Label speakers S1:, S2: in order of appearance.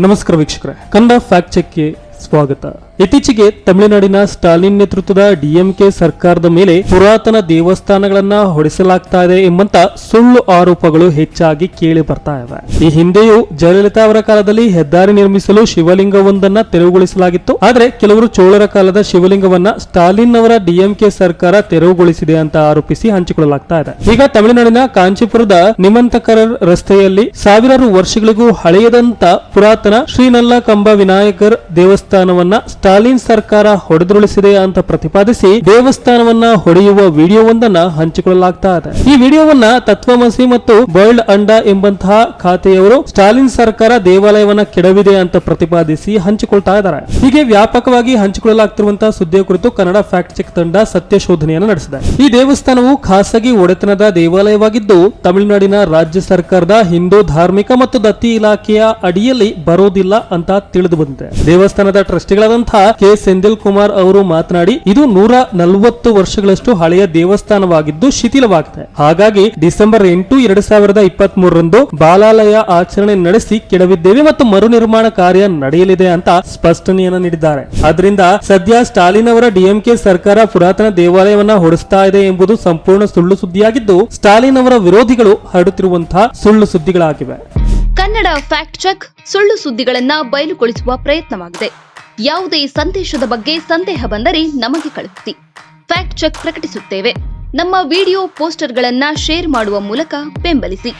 S1: ನಮಸ್ಕಾರ ವೀಕ್ಷಕರೇ, ಕನ್ನಡ ಫ್ಯಾಕ್ಟ್ ಚೆಕ್ಗೆ ಸ್ವಾಗತ. ಇತ್ತೀಚೆಗೆ ತಮಿಳುನಾಡಿನ ಸ್ಟಾಲಿನ್ ನೇತೃತ್ವದ ಡಿಎಂಕೆ ಸರ್ಕಾರದ ಮೇಲೆ ಪುರಾತನ ದೇವಸ್ಥಾನಗಳನ್ನ ಹೊಡೆಸಲಾಗ್ತಾ ಇದೆ ಎಂಬಂತ ಸುಳ್ಳು ಆರೋಪಗಳು ಹೆಚ್ಚಾಗಿ ಕೇಳಿ ಬರ್ತಾ ಇವೆ. ಈ ಹಿಂದೆಯೂ ಜಯಲಲಿತಾ ಅವರ ಕಾಲದಲ್ಲಿ ಹೆದ್ದಾರಿ ನಿರ್ಮಿಸಲು ಶಿವಲಿಂಗವೊಂದನ್ನ ತೆರವುಗೊಳಿಸಲಾಗಿತ್ತು. ಆದ್ರೆ ಕೆಲವರು ಚೋಳರ ಕಾಲದ ಶಿವಲಿಂಗವನ್ನ ಸ್ಟಾಲಿನ್ ಅವರ ಡಿಎಂಕೆ ಸರ್ಕಾರ ತೆರವುಗೊಳಿಸಿದೆ ಅಂತ ಆರೋಪಿಸಿ ಹಂಚಿಕೊಳ್ಳಲಾಗ್ತಾ ಇದೆ. ಈಗ ತಮಿಳುನಾಡಿನ ಕಾಂಚೀಪುರದ ನಿಮಂತಕರರ್ ರಸ್ತೆಯಲ್ಲಿ ಸಾವಿರಾರು ವರ್ಷಗಳಿಗೂ ಹಳೆಯದಂತ ಪುರಾತನ ಶ್ರೀನಲ್ಲ ಕಂಬ ವಿನಾಯಕರ್ ದೇವಸ್ಥಾನವನ್ನ ಸ್ಟಾಲಿನ್ ಸರ್ಕಾರ ಹೊಡೆದುರುಳಿಸಿದೆ ಅಂತ ಪ್ರತಿಪಾದಿಸಿ ದೇವಸ್ಥಾನವನ್ನ ಹೊಡೆಯುವ ವಿಡಿಯೋವೊಂದನ್ನ ಹಂಚಿಕೊಳ್ಳಲಾಗ್ತಾ ಇದೆ. ಈ ವಿಡಿಯೋವನ್ನ ತತ್ವಮಸಿ ಮತ್ತು ಬಾಯ್ಲ್ಡ್ ಅಂಡ ಎಂಬಂತಹ ಖಾತೆಯವರು ಸ್ಟಾಲಿನ್ ಸರ್ಕಾರ ದೇವಾಲಯವನ್ನ ಕೆಡವಿದೆ ಅಂತ ಪ್ರತಿಪಾದಿಸಿ ಹಂಚಿಕೊಳ್ತಾ ಇದ್ದಾರೆ. ಹೀಗೆ ವ್ಯಾಪಕವಾಗಿ ಹಂಚಿಕೊಳ್ಳಲಾಗ್ತಿರುವಂತಹ ಸುದ್ದಿಯ ಕುರಿತು ಕನ್ನಡ ಫ್ಯಾಕ್ಟ್ ಚೆಕ್ ತಂಡ ಸತ್ಯ ಶೋಧನೆಯನ್ನು ನಡೆಸಿದೆ. ಈ ದೇವಸ್ಥಾನವು ಖಾಸಗಿ ಒಡೆತನದ ದೇವಾಲಯವಾಗಿದ್ದು ತಮಿಳುನಾಡಿನ ರಾಜ್ಯ ಸರ್ಕಾರದ ಹಿಂದೂ ಧಾರ್ಮಿಕ ಮತ್ತು ದತ್ತಿ ಇಲಾಖೆಯ ಅಡಿಯಲ್ಲಿ ಬರೋದಿಲ್ಲ ಅಂತ ತಿಳಿದು ಬಂದಿದೆ. ದೇವಸ್ಥಾನದ ಟ್ರಸ್ಟಿಗಳಾದಂತಹ ಕೆ ಸೆಂದಿಲ್ ಕುಮಾರ್ ಅವರು ಮಾತನಾಡಿ, ಇದು 140 ವರ್ಷಗಳಷ್ಟು ಹಳೆಯ ದೇವಸ್ಥಾನವಾಗಿದ್ದು ಶಿಥಿಲವಾಗಿದೆ. ಹಾಗಾಗಿ ಡಿಸೆಂಬರ್ 8, 2023 ಬಾಲಾಲಯ ಆಚರಣೆ ನಡೆಸಿ ಕೆಡವಿದ್ದೇವೆ ಮತ್ತು ಮರು ನಿರ್ಮಾಣ ಕಾರ್ಯ ನಡೆಯಲಿದೆ ಅಂತ ಸ್ಪಷ್ಟನೆಯನ್ನ ನೀಡಿದ್ದಾರೆ. ಆದ್ರಿಂದ ಸದ್ಯ ಸ್ಟಾಲಿನ್ ಅವರ ಡಿಎಂಕೆ ಸರ್ಕಾರ ಪುರಾತನ ದೇವಾಲಯವನ್ನ ಹೊಡೆಸ್ತಾ ಇದೆ ಎಂಬುದು ಸಂಪೂರ್ಣ ಸುಳ್ಳು ಸುದ್ದಿಯಾಗಿದ್ದು ಸ್ಟಾಲಿನ್ ಅವರ ವಿರೋಧಿಗಳು ಹರಡುತ್ತಿರುವಂತಹ ಸುಳ್ಳು ಸುದ್ದಿಗಳಾಗಿವೆ.
S2: ಕನ್ನಡ ಫ್ಯಾಕ್ಟ್ ಚೆಕ್ ಸುಳ್ಳು ಸುದ್ದಿಗಳನ್ನ ಬಯಲುಗೊಳಿಸುವ ಪ್ರಯತ್ನವಾಗಿದೆ. ಯಾವುದೇ ಸಂದೇಶದ ಬಗ್ಗೆ ಸಂದೇಹ ಬಂದರೆ ನಮಗೆ ಕಳುಹಿಸಿ. ಫ್ಯಾಕ್ಟ್ ಚೆಕ್ ಪ್ರಕಟಿಸುತ್ತೇವೆ. ನಮ್ಮ ವಿಡಿಯೋ ಪೋಸ್ಟರ್ಗಳನ್ನ ಶೇರ್ ಮಾಡುವ ಮೂಲಕ ಬೆಂಬಲಿಸಿ.